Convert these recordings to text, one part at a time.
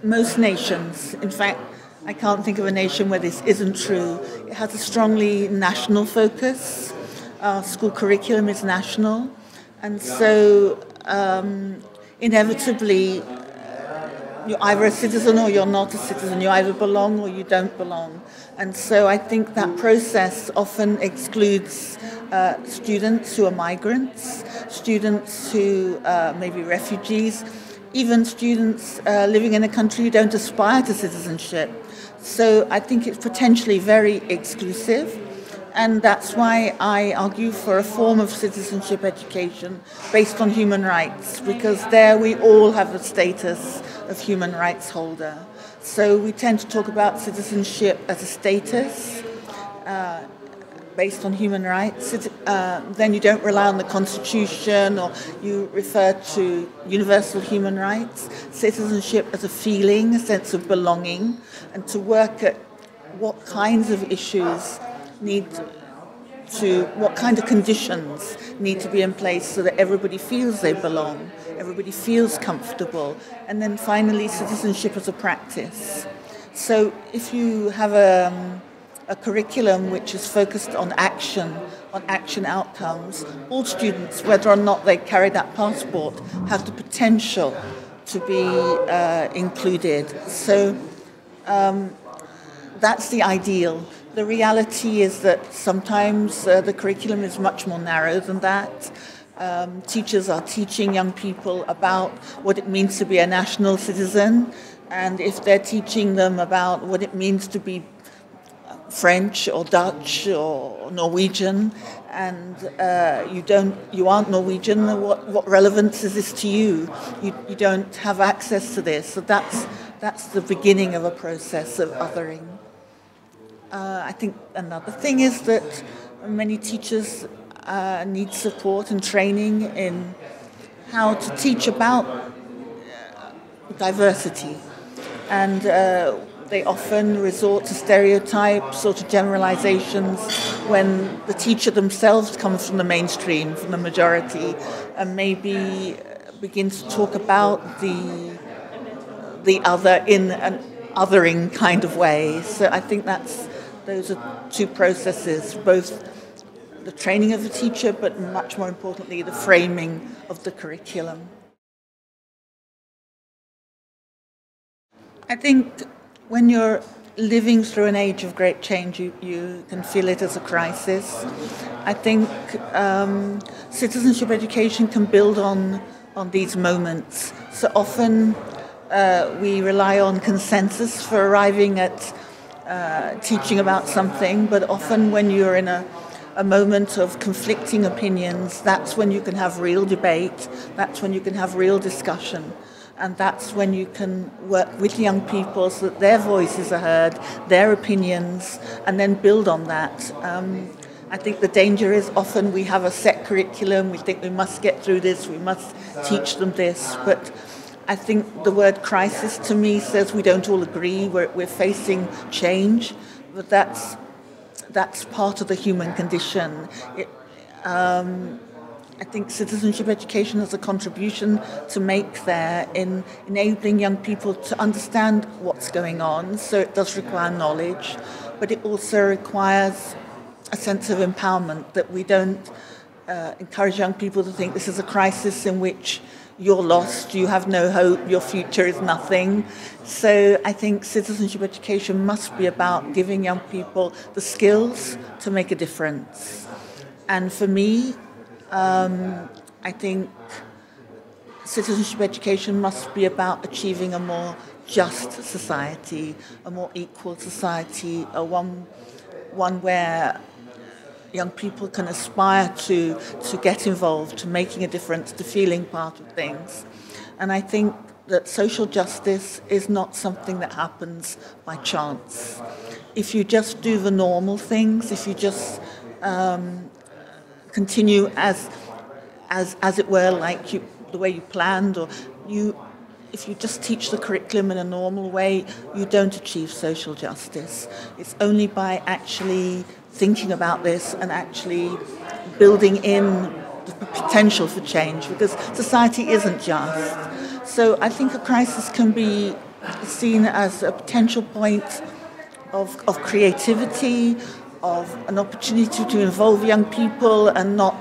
most nations, in fact, I can't think of a nation where this isn't true. It has a strongly national focus. Our school curriculum is national. And so inevitably, you're either a citizen or you're not a citizen. You either belong or you don't belong. And so I think that process often excludes students who are migrants, students who may be refugees, even students living in a country who don't aspire to citizenship. So I think it's potentially very exclusive. And that's why I argue for a form of citizenship education based on human rights, because there we all have the status of human rights holder. So we tend to talk about citizenship as a status based on human rights. Then you don't rely on the Constitution, or you refer to universal human rights. Citizenship as a feeling, a sense of belonging, and to work at what kinds of issues what kind of conditions need to be in place so that everybody feels they belong, everybody feels comfortable, and then finally citizenship as a practice. So if you have a curriculum which is focused on action outcomes, all students, whether or not they carry that passport, have the potential to be included. So that's the ideal. The reality is that sometimes the curriculum is much more narrow than that. Teachers are teaching young people about what it means to be a national citizen, and if they're teaching them about what it means to be French or Dutch or Norwegian, and you aren't Norwegian, what relevance is this to you? You don't have access to this. So that's the beginning of a process of othering. I think another thing is that many teachers need support and training in how to teach about diversity, and they often resort to stereotypes or to generalizations when the teacher themselves comes from the mainstream, from the majority, and maybe begins to talk about the other in an othering kind of way. So I think those are two processes, both the training of the teacher, but much more importantly, the framing of the curriculum. I think when you're living through an age of great change, you can feel it as a crisis. I think citizenship education can build on these moments. So often we rely on consensus for arriving at teaching about something, but often when you're in a moment of conflicting opinions, that's when you can have real debate, that's when you can have real discussion, and that's when you can work with young people so that their voices are heard, their opinions, and then build on that. I think the danger is often we have a set curriculum, we think we must get through this, we must teach them this, but I think the word crisis to me says we don't all agree, we're facing change, but that's part of the human condition. I think citizenship education has a contribution to make there in enabling young people to understand what's going on, so it does require knowledge, but it also requires a sense of empowerment, that we don't encourage young people to think this is a crisis in which you're lost, you have no hope, your future is nothing. So I think citizenship education must be about giving young people the skills to make a difference. And for me, I think citizenship education must be about achieving a more just society, a more equal society, one where young people can aspire to get involved, to making a difference, to feeling part of things. And I think that social justice is not something that happens by chance. If you just do the normal things, if you just continue as it were, like the way you planned, or if you just teach the curriculum in a normal way, you don't achieve social justice. It's only by actually thinking about this and actually building in the potential for change, because society isn't just. So I think a crisis can be seen as a potential point of creativity, of an opportunity to involve young people, and not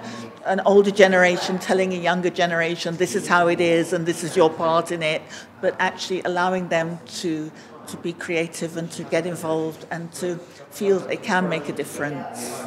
an older generation telling a younger generation this is how it is and this is your part in it, but actually allowing them to be creative and to get involved and to feel they can make a difference.